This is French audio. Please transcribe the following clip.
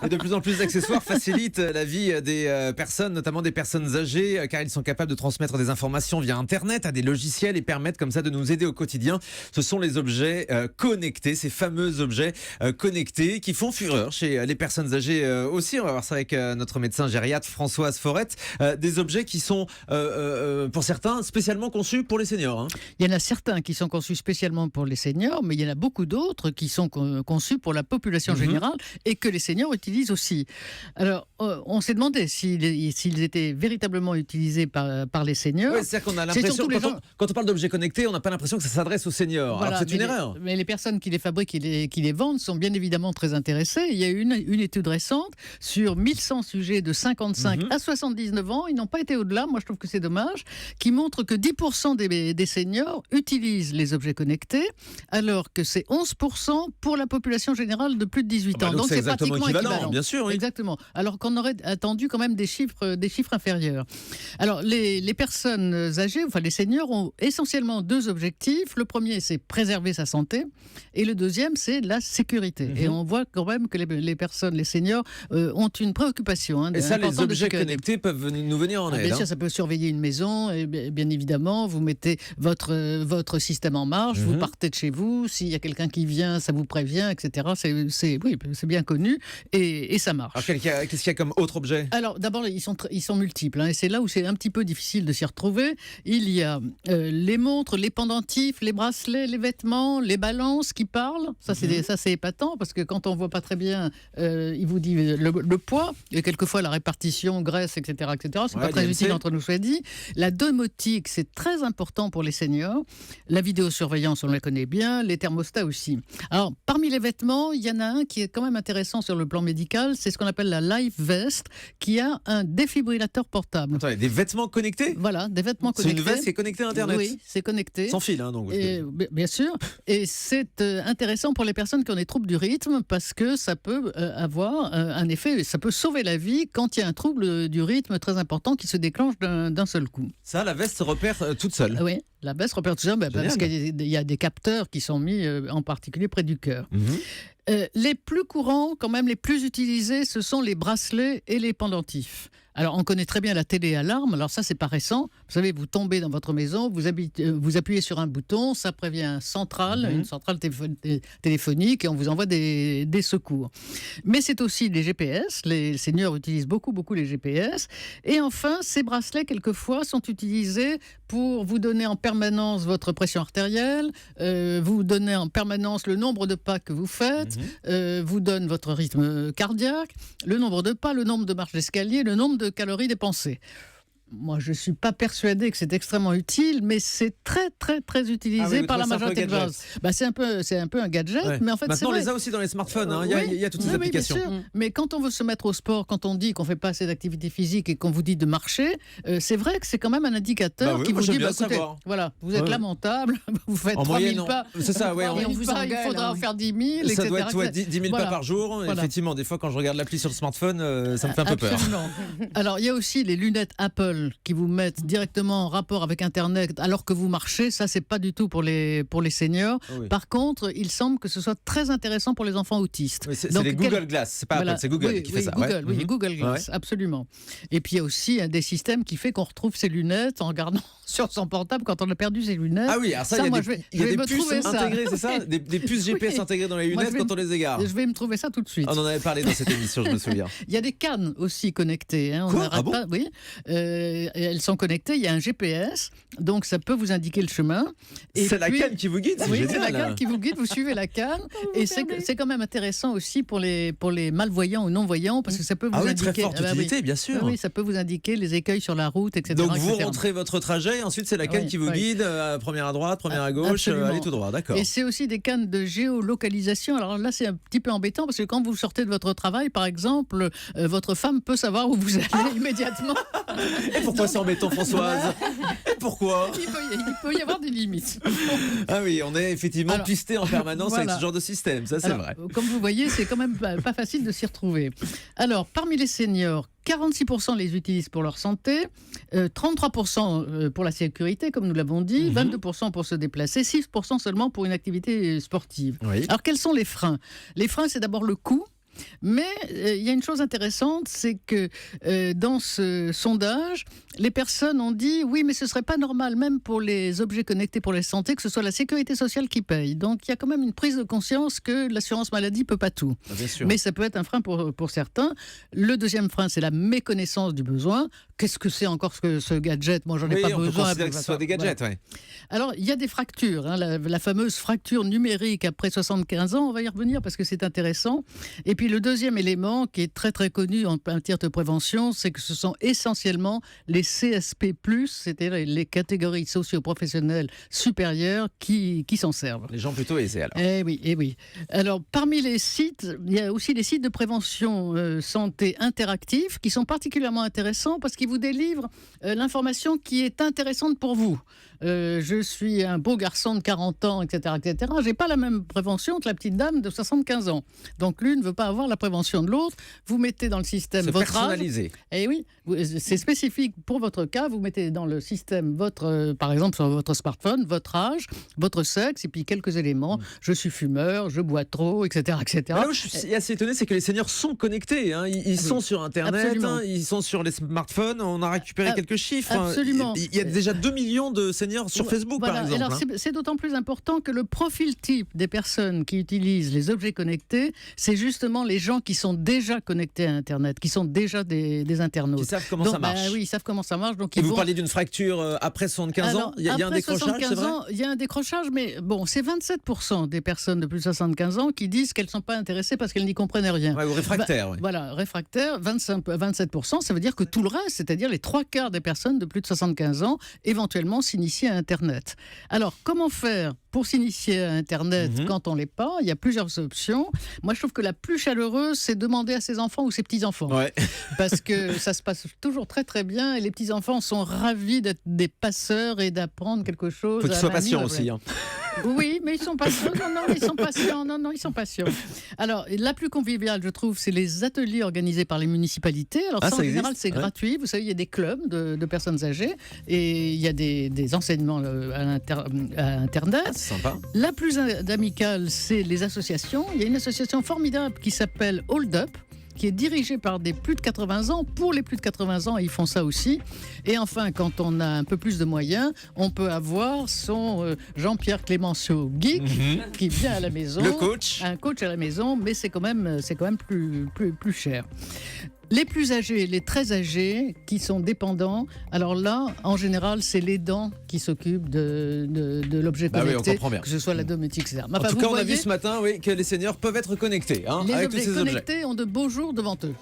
Et de plus en plus d'accessoires facilitent la vie des personnes, notamment des personnes âgées, car ils sont capables de transmettre des informations via Internet à des logiciels et permettent comme ça de nous aider au quotidien. Ce sont les objets connectés, ces fameux objets connectés qui font fureur chez les personnes âgées aussi. On va voir ça avec notre médecin gériatre Françoise Forette. Des objets qui sont, pour certains, spécialement conçus pour les seniors. Hein. Il y en a certains qui sont conçus spécialement pour les seniors, mais il y en a beaucoup d'autres qui sont conçus pour la population générale et que les seniors utilisent aussi. Alors, on s'est demandé s'ils étaient véritablement utilisés par les seniors. Oui, c'est-à-dire qu'on a l'impression, quand on parle d'objets connectés, on n'a pas l'impression que ça s'adresse aux seniors. Voilà, alors c'est une erreur. Mais les personnes qui les fabriquent et qui les vendent sont bien évidemment très intéressées. Il y a eu une étude récente sur 1100 sujets de 55 à 79 ans. Ils n'ont pas été au-delà, moi je trouve que c'est dommage, qui montre que 10% des seniors utilisent les objets connectés, alors que c'est 11% pour la population générale de plus de 18 ans. Donc c'est pratiquement équivalent. Bien sûr, oui. Exactement. Alors qu'on aurait attendu quand même des chiffres inférieurs. Alors les personnes âgées, enfin les seniors, ont essentiellement deux objectifs. Le premier, c'est préserver sa santé, et le deuxième, c'est la sécurité. Et on voit quand même que les seniors ont une préoccupation. Et ça, les objets connectés peuvent nous venir en aide. Bien sûr, ça peut surveiller une maison. Et bien évidemment, vous mettez votre système en marche, vous partez de chez vous. S'il y a quelqu'un qui vient, ça vous prévient, etc. C'est bien connu et ça marche. Alors, qu'est-ce qu'il y a comme autre objet ? Alors, d'abord, ils sont multiples. Et c'est là où c'est un petit peu difficile de s'y retrouver. Il y a les montres, les pendentifs, les bracelets, les vêtements, les balances qui parlent. Ça, c'est épatant parce que quand on voit pas très bien, il vous dit le poids et quelquefois la répartition, graisse, etc. C'est pas très utile entre nous soit dit. La domotique, c'est très important pour les seniors. La vidéosurveillance, on la connaît bien. Les thermostats aussi. Alors, parmi les vêtements, il y en a un qui est quand même intéressant sur le plan médical. C'est ce qu'on appelle la Life Vest, qui a un défibrillateur portable. Attendez, des vêtements connectés ? Voilà, des vêtements connectés. C'est une veste qui est connectée à Internet ? Oui, c'est connecté. Sans fil, hein, donc. Bien sûr. Et c'est intéressant pour les personnes qui ont des troubles du rythme parce que ça peut avoir un effet, ça peut sauver la vie quand il y a un trouble du rythme très important qui se déclenche d'un seul coup. Ça, la veste se repère toute seule ? Oui, la veste repère toute seule parce qu'il y a des capteurs qui sont mis en particulier près du cœur. Les plus courants, quand même les plus utilisés, ce sont les bracelets et les pendentifs. Alors, on connaît très bien la télé-alarme. Alors ça, c'est pas récent. Vous savez, vous tombez dans votre maison, vous appuyez sur un bouton, ça prévient une centrale téléphonique et on vous envoie des secours. Mais c'est aussi les GPS. Les seniors utilisent beaucoup les GPS. Et enfin, ces bracelets, quelquefois, sont utilisés pour vous donner en permanence votre pression artérielle, vous donner en permanence le nombre de pas que vous faites, vous donne votre rythme cardiaque, le nombre de pas, le nombre de marches d'escalier, le nombre de calories dépensées. Moi, je ne suis pas persuadée que c'est extrêmement utile, mais c'est très utilisé par la majorité de gens. C'est un peu un gadget, mais en fait, maintenant, on les a aussi dans les smartphones. Il y a toutes ces applications. Bien sûr. Mais quand on veut se mettre au sport, quand on dit qu'on ne fait pas assez d'activité physique et qu'on vous dit de marcher, c'est vrai que c'est quand même un indicateur qui vous dit écoutez, voilà, vous êtes lamentable, vous faites 3000 pas. C'est ça, il faudra en faire 10 000, etc. Ça doit être 10 000 pas par jour. Voilà. Effectivement, des fois, quand je regarde l'appli sur le smartphone, ça me fait un peu peur. Alors, il y a aussi les lunettes Apple qui vous mettent directement en rapport avec Internet alors que vous marchez. Ça, c'est pas du tout pour les seniors. Oui. Par contre, il semble que ce soit très intéressant pour les enfants autistes. Oui, c'est les Google Glass, c'est pas Apple, c'est Google qui fait ça. Google, Google Glass, absolument. Et puis, il y a aussi des systèmes qui fait qu'on retrouve ses lunettes en regardant sur son portable quand on a perdu ses lunettes. Ah oui, alors ça, il y a des puces intégrées, c'est ça ? Des puces GPS intégrées dans les lunettes quand on les égare. Je vais me trouver ça tout de suite. On en avait parlé dans cette émission, je me souviens. Il y a des cannes aussi connectées. Quoi ? Ah bon ? Oui. Elles sont connectées, il y a un GPS, donc ça peut vous indiquer le chemin. C'est la canne qui vous guide, c'est génial. C'est la canne qui vous guide, vous suivez la canne. Et c'est quand même intéressant aussi pour les malvoyants ou non-voyants, parce que ça peut vous indiquer... très forte utilité, bien sûr. Oui, ça peut vous indiquer les écueils sur la route, etc. Donc vous rentrez votre trajet, ensuite c'est la canne qui vous guide, première à droite, première à gauche, allez tout droit, d'accord. Et c'est aussi des cannes de géolocalisation. Alors là, c'est un petit peu embêtant, parce que quand vous sortez de votre travail, par exemple, votre femme peut savoir où vous allez immédiatement. Et pourquoi c'est embêtant, Françoise? Et pourquoi? Il peut y avoir des limites. Ah oui, on est effectivement pisté en permanence avec ce genre de système, ça c'est vrai. Comme vous voyez, c'est quand même pas facile de s'y retrouver. Alors, parmi les seniors, 46% les utilisent pour leur santé, 33% pour la sécurité, comme nous l'avons dit, 22% pour se déplacer, 6% seulement pour une activité sportive. Oui. Alors, quels sont les freins? Les freins, c'est d'abord le coût. Mais il y a une chose intéressante, c'est que dans ce sondage, les personnes ont dit oui, mais ce ne serait pas normal, même pour les objets connectés pour la santé, que ce soit la sécurité sociale qui paye. Donc il y a quand même une prise de conscience que l'assurance maladie ne peut pas tout. Bien sûr. Mais ça peut être un frein pour certains. Le deuxième frein, c'est la méconnaissance du besoin. Qu'est-ce que c'est encore ce gadget? Moi, j'en ai pas besoin. On peut considérer que ce soit des gadgets, voilà. Alors, il y a des fractures. La fameuse fracture numérique après 75 ans, on va y revenir parce que c'est intéressant. Et puis, le deuxième élément qui est très, très connu en matière de prévention, c'est que ce sont essentiellement les CSP+, c'est-à-dire les catégories socio-professionnelles supérieures qui s'en servent. Les gens plutôt aisés, alors. Eh oui. Alors, parmi les sites, il y a aussi les sites de prévention santé interactifs qui sont particulièrement intéressants parce qu'ils vous délivrent l'information qui est intéressante pour vous. Je suis un beau garçon de 40 ans, etc. Je n'ai pas la même prévention que la petite dame de 75 ans. Donc, l'une ne veut pas avoir la prévention de l'autre. Vous mettez dans le système votre personnalisé. âge. Eh oui, c'est spécifique pour votre cas. Vous mettez dans le système par exemple, sur votre smartphone, votre âge, votre sexe, et puis quelques éléments. Je suis fumeur, je bois trop, etc. Là où je suis assez étonné, c'est que les seniors sont connectés. Ils sont sur Internet, ils sont sur les smartphones. On a récupéré quelques chiffres. Absolument. Il y a déjà 2 millions de seniors sur Facebook, par exemple. Alors, c'est d'autant plus important que le profil type des personnes qui utilisent les objets connectés, c'est justement les gens qui sont déjà connectés à Internet, qui sont déjà des internautes. Qui savent comment ça marche. Oui, ils savent comment ça marche. Donc Et vous parliez d'une fracture après 75 ans. Il y a un décrochage, c'est vrai? Il y a un décrochage, mais bon, c'est 27% des personnes de plus de 75 ans qui disent qu'elles ne sont pas intéressées parce qu'elles n'y comprennent rien. Ou réfractaires. Voilà, réfractaires, 27%, ça veut dire que tout le reste, c'est-à-dire les 3/4 des personnes de plus de 75 ans, éventuellement s'initient à Internet. Alors, comment faire pour s'initier à Internet quand on ne l'est pas? Il y a plusieurs options. Moi, je trouve que la plus chaleureuse, c'est demander à ses enfants ou ses petits-enfants. Ouais. Parce que ça se passe toujours très, très bien et les petits-enfants sont ravis d'être des passeurs et d'apprendre quelque chose. Il faut qu'ils soient patients aussi. Oui, mais ils sont patients. Ils sont patients. Alors, la plus conviviale, je trouve, c'est les ateliers organisés par les municipalités. Alors, ça, en général, c'est gratuit. Vous savez, il y a des clubs de personnes âgées et il y a des enseignements à Internet. C'est sympa. La plus amicale, c'est les associations. Il y a une association formidable qui s'appelle Hold Up, qui est dirigée par des plus de 80 ans. Pour les plus de 80 ans, ils font ça aussi. Et enfin, quand on a un peu plus de moyens, on peut avoir son Jean-Pierre Clémenceau geek qui vient à la maison. Le coach. Un coach à la maison, mais c'est quand même plus cher. Les plus âgés, les très âgés, qui sont dépendants, alors là, en général, c'est l'aidant qui s'occupe de l'objet connecté, oui, on comprend bien. que ce soit la domotique, etc. En tout cas, on a vu ce matin que les seniors peuvent être connectés les avec objets tous ces connectés ont de beaux jours devant eux.